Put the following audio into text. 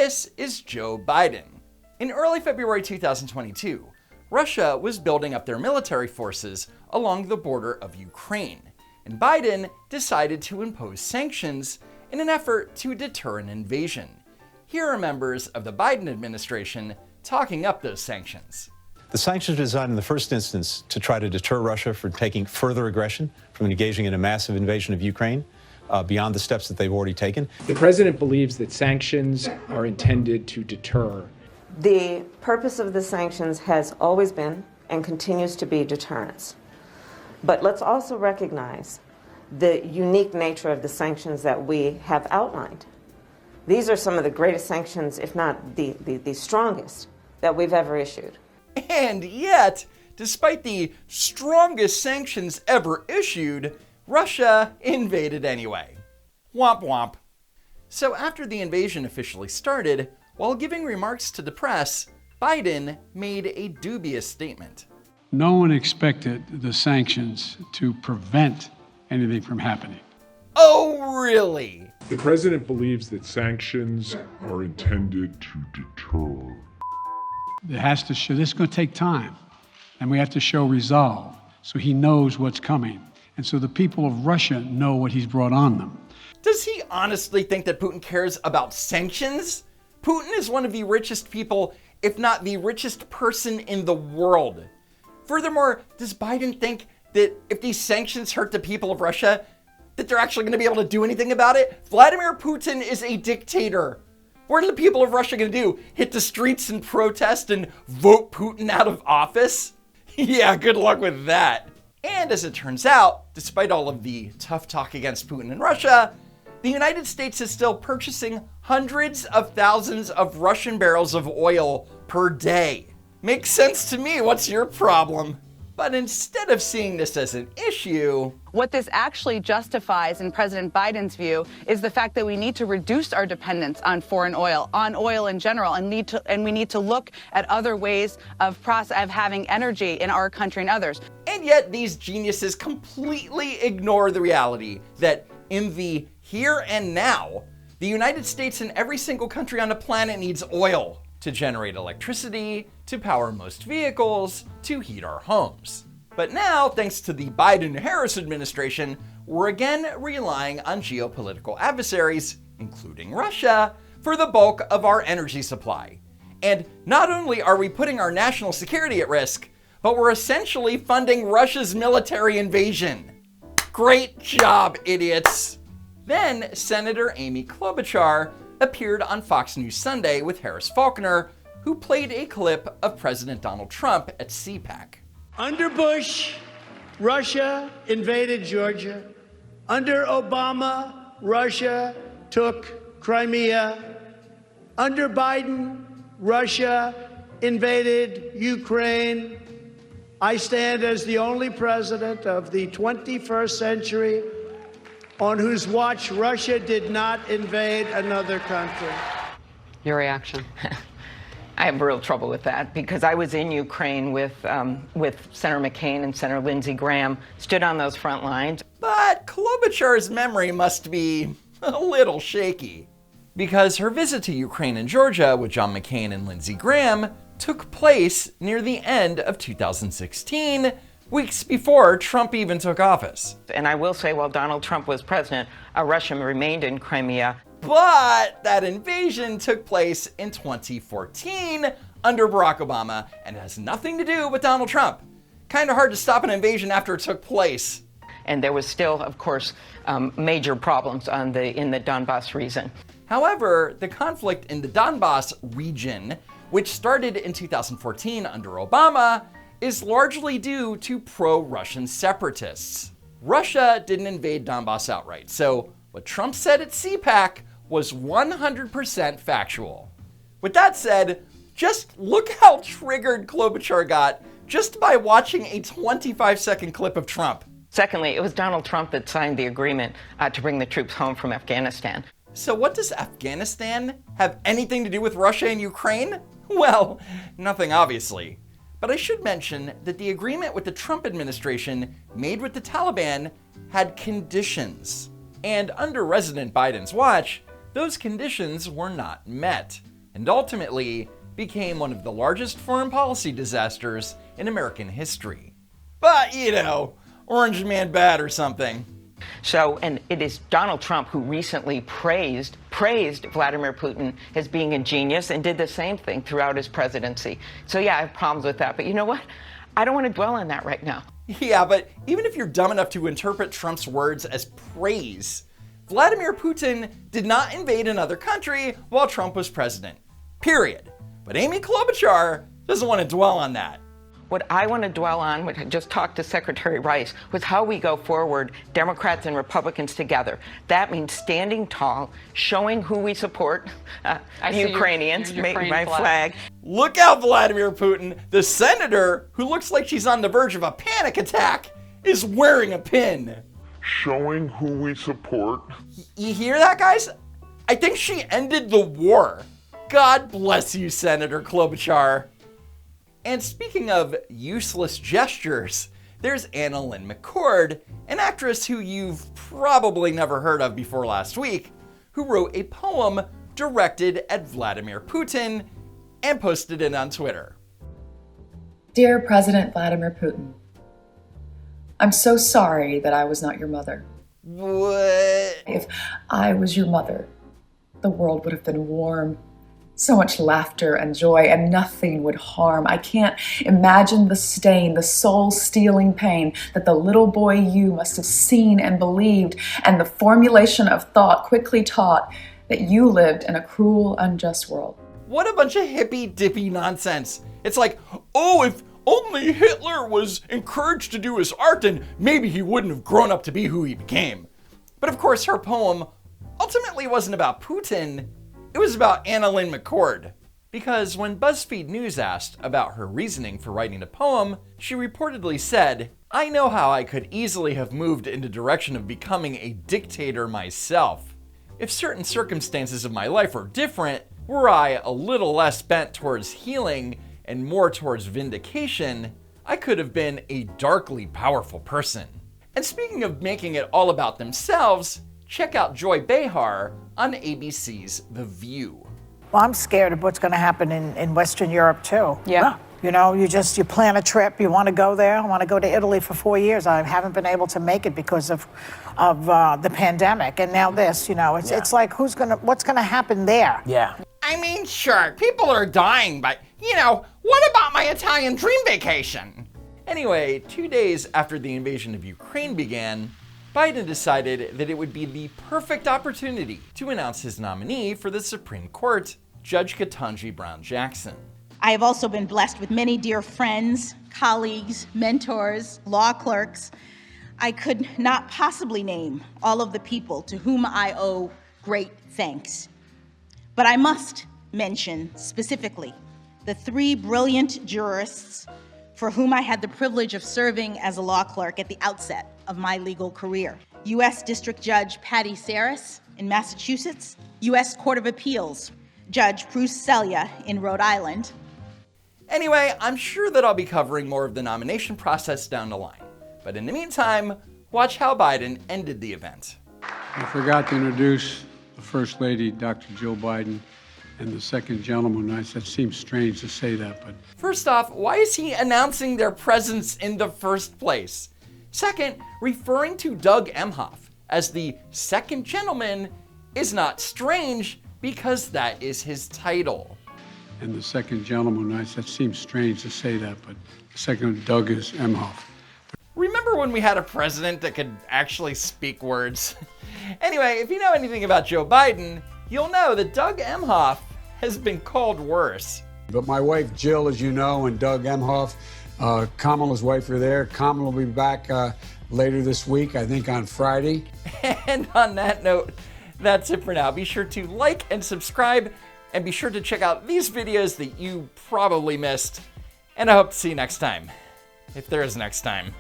This is Joe Biden. In early February 2022, Russia was building up their military forces along the border of Ukraine, and Biden decided to impose sanctions in an effort to deter an invasion. Here are members of the Biden administration talking up those sanctions. The sanctions are designed in the first instance to try to deter Russia from taking further aggression, from engaging in a massive invasion of Ukraine, beyond the steps that they've already taken. The president believes that sanctions are intended to deter. The purpose of the sanctions has always been and continues to be deterrence. But let's also recognize the unique nature of the sanctions that we have outlined. These are some of the greatest sanctions, if not the strongest, that we've ever issued. And yet, despite the strongest sanctions ever issued, Russia invaded anyway. Womp womp. So after the invasion officially started, while giving remarks to the press, Biden made a dubious statement. No one expected the sanctions to prevent anything from happening. Oh, really? The president believes that sanctions are intended to deter. This is going to take time, and we have to show resolve so he knows what's coming. And so the people of Russia know what he's brought on them. Does he honestly think that Putin cares about sanctions? Putin is one of the richest people, if not the richest person in the world. Furthermore, does Biden think that if these sanctions hurt the people of Russia, that they're actually going to be able to do anything about it? Vladimir Putin is a dictator. What are the people of Russia going to do? Hit the streets and protest and vote Putin out of office? Yeah, good luck with that. And as it turns out, despite all of the tough talk against Putin in Russia, the United States is still purchasing hundreds of thousands of Russian barrels of oil per day. Makes sense to me. What's your problem? But instead of seeing this as an issue, what this actually justifies, in President Biden's view, is the fact that we need to reduce our dependence on foreign oil, on oil in general, and we need to look at other ways of having energy in our country and others. And yet these geniuses completely ignore the reality that in the here and now, the United States and every single country on the planet needs oil to generate electricity, to power most vehicles, to heat our homes. But now, thanks to the Biden-Harris administration, we're again relying on geopolitical adversaries, including Russia, for the bulk of our energy supply. And not only are we putting our national security at risk, but we're essentially funding Russia's military invasion. Great job, idiots! Then, Senator Amy Klobuchar appeared on Fox News Sunday with Harris Faulkner, who played a clip of President Donald Trump at CPAC. Under Bush, Russia invaded Georgia. Under Obama, Russia took Crimea. Under Biden, Russia invaded Ukraine. I stand as the only president of the 21st century on whose watch Russia did not invade another country. Your reaction? I have real trouble with that because I was in Ukraine with Senator McCain and Senator Lindsey Graham, stood on those front lines. But Klobuchar's memory must be a little shaky, because her visit to Ukraine and Georgia with John McCain and Lindsey Graham took place near the end of 2016, weeks before Trump even took office. And I will say, while Donald Trump was president, Russia remained in Crimea. But that invasion took place in 2014 under Barack Obama and has nothing to do with Donald Trump. Kind of hard to stop an invasion after it took place. And there was still, of course, major problems in the Donbass region. However, the conflict in the Donbass region, which started in 2014 under Obama, is largely due to pro-Russian separatists. Russia didn't invade Donbass outright, so what Trump said at CPAC was 100% factual. With that said, just look how triggered Klobuchar got just by watching a 25-second clip of Trump. Secondly, it was Donald Trump that signed the agreement to bring the troops home from Afghanistan. So what does Afghanistan have anything to do with Russia and Ukraine? Well, nothing obviously. But I should mention that the agreement with the Trump administration made with the Taliban had conditions. And under President Biden's watch, those conditions were not met, and ultimately became one of the largest foreign policy disasters in American history. But, you know, Orange Man bad or something. So, and it is Donald Trump who recently praised Vladimir Putin as being a genius and did the same thing throughout his presidency. So yeah, I have problems with that. But you know what? I don't want to dwell on that right now. Yeah, but even if you're dumb enough to interpret Trump's words as praise, Vladimir Putin did not invade another country while Trump was president. Period. But Amy Klobuchar doesn't want to dwell on that. What I want to dwell on, which I just talked to Secretary Rice, was how we go forward, Democrats and Republicans together. That means standing tall, showing who we support, Ukrainians, your Ukraine my flag. Look out, Vladimir Putin. The senator, who looks like she's on the verge of a panic attack, is wearing a pin. Showing who we support. You hear that, guys? I think she ended the war. God bless you, Senator Klobuchar. And speaking of useless gestures, there's Anna Lynn McCord, an actress who you've probably never heard of before last week, who wrote a poem directed at Vladimir Putin and posted it on Twitter. Dear President Vladimir Putin, I'm so sorry that I was not your mother. What? If I was your mother, the world would have been warm. So much laughter and joy, and nothing would harm. I can't imagine the stain, the soul-stealing pain that the little boy you must have seen and believed, and the formulation of thought quickly taught that you lived in a cruel, unjust world. What a bunch of hippy-dippy nonsense. It's like, oh, if only Hitler was encouraged to do his art, then maybe he wouldn't have grown up to be who he became. But of course, her poem ultimately wasn't about Putin. It was about Anna Lynn McCord, because when BuzzFeed News asked about her reasoning for writing a poem, she reportedly said, "I know how I could easily have moved in the direction of becoming a dictator myself. If certain circumstances of my life were different, were I a little less bent towards healing and more towards vindication, I could have been a darkly powerful person." And speaking of making it all about themselves, check out Joy Behar on ABC's The View. Well, I'm scared of what's going to happen in Western Europe, too. Yeah. You know, you plan a trip, you want to go there. I want to go to Italy for 4 years. I haven't been able to make it because of the pandemic. And now this, you know, it's like, what's going to happen there? Yeah. I mean, sure, people are dying, but, you know, what about my Italian dream vacation? Anyway, 2 days after the invasion of Ukraine began, Biden decided that it would be the perfect opportunity to announce his nominee for the Supreme Court, Judge Ketanji Brown Jackson. I have also been blessed with many dear friends, colleagues, mentors, law clerks. I could not possibly name all of the people to whom I owe great thanks. But I must mention specifically the 3 brilliant jurists for whom I had the privilege of serving as a law clerk at the outset of my legal career. U.S. District Judge Patty Saris in Massachusetts, U.S. Court of Appeals Judge Bruce Selya in Rhode Island. Anyway, I'm sure that I'll be covering more of the nomination process down the line. But in the meantime, watch how Biden ended the event. I forgot to introduce the First Lady, Dr. Jill Biden, and the second gentleman. That seems strange to say that, but... First off, why is he announcing their presence in the first place? Second, referring to Doug Emhoff as the second gentleman is not strange because that is his title. And the second gentleman, that seems strange to say that, but the second Doug is Emhoff. Remember when we had a president that could actually speak words? Anyway, if you know anything about Joe Biden, you'll know that Doug Emhoff has been called worse. But my wife Jill, as you know, and Doug Emhoff, Kamala's wife, are there. Kamala will be back later this week, I think on Friday. And on that note, that's it for now. Be sure to like and subscribe, and be sure to check out these videos that you probably missed. And I hope to see you next time, if there is next time.